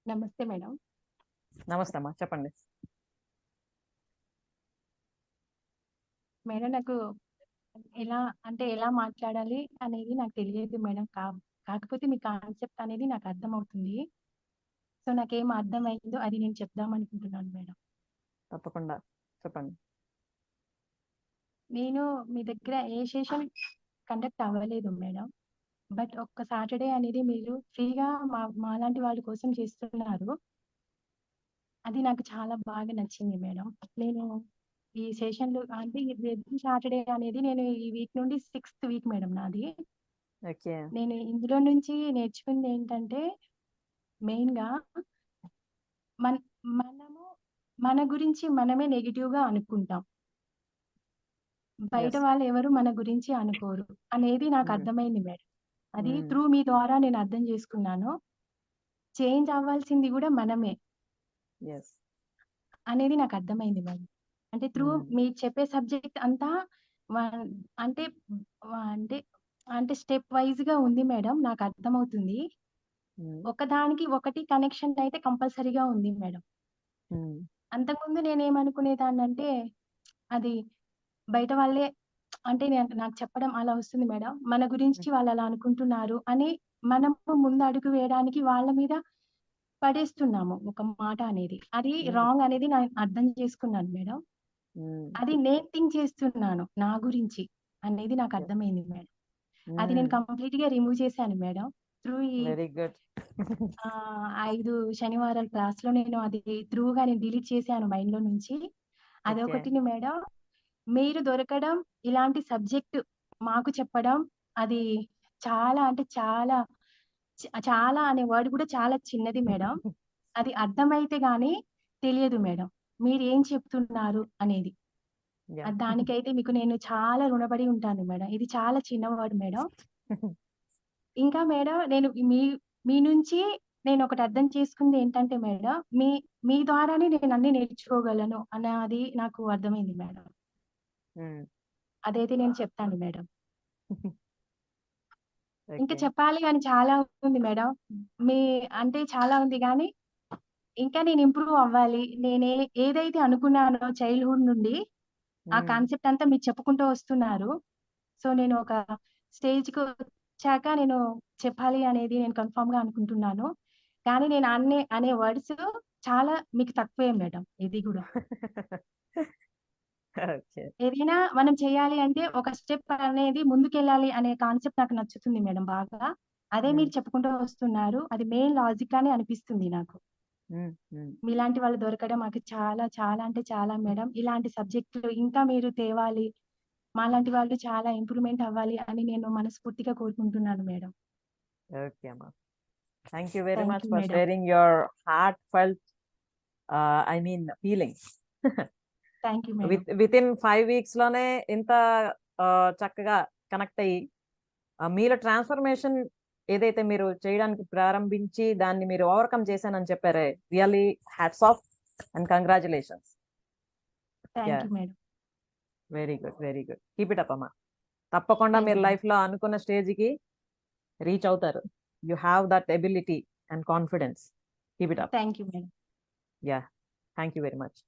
నమస్తే మేడం. నమస్తే అమ్మా, చెప్పండి. మేడం నాకు ఎలా ఎలా మాట్లాడాలి అనేది నాకు తెలియదు మేడం. కాకపోతే మీ కాన్సెప్ట్ అనేది నాకు అర్థమవుతుంది. సో, నాకేం అర్థమైందో అది నేను చెప్దామనుకుంటున్నాను మేడం. తప్పకుండా చెప్పండి. నేను మీ దగ్గర ఏ సెషన్ కండక్ట్ అవ్వలేదు మేడం. బట్ ఒక్క సాటర్‌డే అనేది మీరు ఫ్రీగా మాలాంటి వాళ్ళ కోసం చేస్తున్నారు. అది నాకు చాలా బాగా నచ్చింది మేడం. నేను ఈ సెషన్‌లు అంటే ఎవ్రీ సాటర్‌డే అనేది నేను ఈ వీక్ నుండి 6థ్ వీక్ మేడం నాది. ఓకే. నేను ఇందులో నుంచి నేర్చుకుందేంటంటే మెయిన్‌గా మనము మన గురించి మనమే నెగెటివ్‌గా అనుకుంటాం. బయట ఎస్. వాళ్ళు ఎవరు మన గురించి అనుకోరు అనేది నాకు అర్థమైంది మేడం. అది త్రూ మీ ద్వారా నేను అర్థం చేసుకున్నాను. చేంజ్ అవ్వాల్సింది గూడా మనమే ఎస్. అనేది నాకు అర్థమైంది మేడం. అంటే త్రూ మీరు చెప్పే సబ్జెక్ట్ అంతా వ అంటే అంటే స్టెప్ వైస్‌గా ఉంది మేడం. నాకు అర్థమవుతుంది. ఒకదానికి ఒకటి కనెక్షన్ అయితే కంపల్సరీగా ఉంది మేడం. అంతకుముందు నేనేమనుకునేదాన్నంటే, అది బయట వాళ్ళే అంటే నాకు చెప్పడం అలా వస్తుంది మేడం. మన గురించి వాళ్ళలా అనుకుంటున్నారు అని మనము ముందు అడుగు వేయడానికి వాళ్ళ మీద పడేస్తున్నాము ఒక మాట అనేది. అది రాంగ్ అనేది నేను అర్థం చేసుకున్నాను మేడం. అది నేను థింక్ చేస్తున్నాను నా గురించి అనేది నాకు అర్థమైంది మేడం. అది నేను కంప్లీట్‌గా రిమూవ్ చేశాను మేడం. త్రూ ఈ వెరీ గుడ్. 5 శనివారాల క్లాస్‌లో నేను అది త్రూగా డిలీట్ చేశాను మైండ్‌లో నుంచి. ఓకే. అదొకటిని మేడం. మీరు దొరకడం, ఇలాంటి సబ్జెక్ట్ మాకు చెప్పడం అది చాలా చాలా చాలా అనే వర్డ్ కూడా చాలా చిన్నది మేడం. అది అర్థమైతే గాని తెలియదు మేడం. మీరేం చెప్తున్నారు అనేది. యా. దానికైతే మీకు నేను చాలా రుణపడి ఉంటాను మేడం. ఇది చాలా చిన్న వర్డ్ మేడం. ఇంకా మేడం నేను మీ నుంచి నేనొకటి అర్థం చేసుకుందేంటంటే మేడం, మీ మీ ద్వారానే నేనన్నీ నేర్చుకోగలను అన్నది నాకు అర్థమైంది మేడం. అదైతే నేను చెప్తాను మేడం. ఇంకా ఓకే. చెప్పాలి అని చాలా ఉంది మేడం. మీ చాలా ఉంది గానీ, ఇంకా నేను ఇంప్రూవ్ అవ్వాలి. ఏదైతే అనుకున్నానో చైల్డ్‌హుడ్ నుండి, ఆ కాన్సెప్ట్ అంతా మీరు చెప్పుకుంటూ వస్తున్నారు. సో, నేను ఒక స్టేజ్‌కొచ్చాక నేను చెప్పాలి అనేది నేను కన్ఫర్మ్‌గా అనుకుంటున్నాను. కానీ నేను అనే వర్డ్స్ చాలా మీకు తక్కువే మేడం ఇది గూడా. ఓకే. ఏదైనా మనం చేయాలి అంటే ఒక స్టెప్ అనేది ముందుకెళ్ళాలి అనే కాన్సెప్ట్ నాకు నచ్చుతుంది మేడం బాగా. అదే మీరు చెప్పుకుంటూ వస్తున్నారు. అది మెయిన్ లాజిక్ అని అనిపిస్తుంది నాకు. మీలాంటి వాళ్ళు దొరకడం మాకు చాలా చాలా మేడం. ఇలాంటి సబ్జెక్టులు ఇంకా మీరు తేవాలి. మాలాంటి వాళ్ళు చాలా ఇంప్రూవ్‌మెంట్ అవ్వాలి అని నేను మనస్ఫూర్తిగా కోరుకుంటున్నాను మేడం. ఓకే అమ్మా. Thank you very thank much you for madam. Sharing your heart felt feelings. Thank you madam. Within 5 weeks లోనే ఇంత చక్కగా కనెక్ట్ అయ్యి మీలో ట్రాన్స్ఫర్మేషన్ ఏదైతే మీరు చేయడానికి ప్రారంభించి దాన్ని మీరు ఓవర్కమ్ చేశానని చెప్పారే, really hats off and congratulations. Thank you madam. Very good, very good. Keep it up అమ్మా. తప్పకుండా థాంక్ మీరు యూ మేడం. లైఫ్ లో అనుకున్న స్టేజ్ కి రీచ్ అవుతారు. You have that ability and confidence. Keep it up. Thank you madam. Yeah. Thank you very much.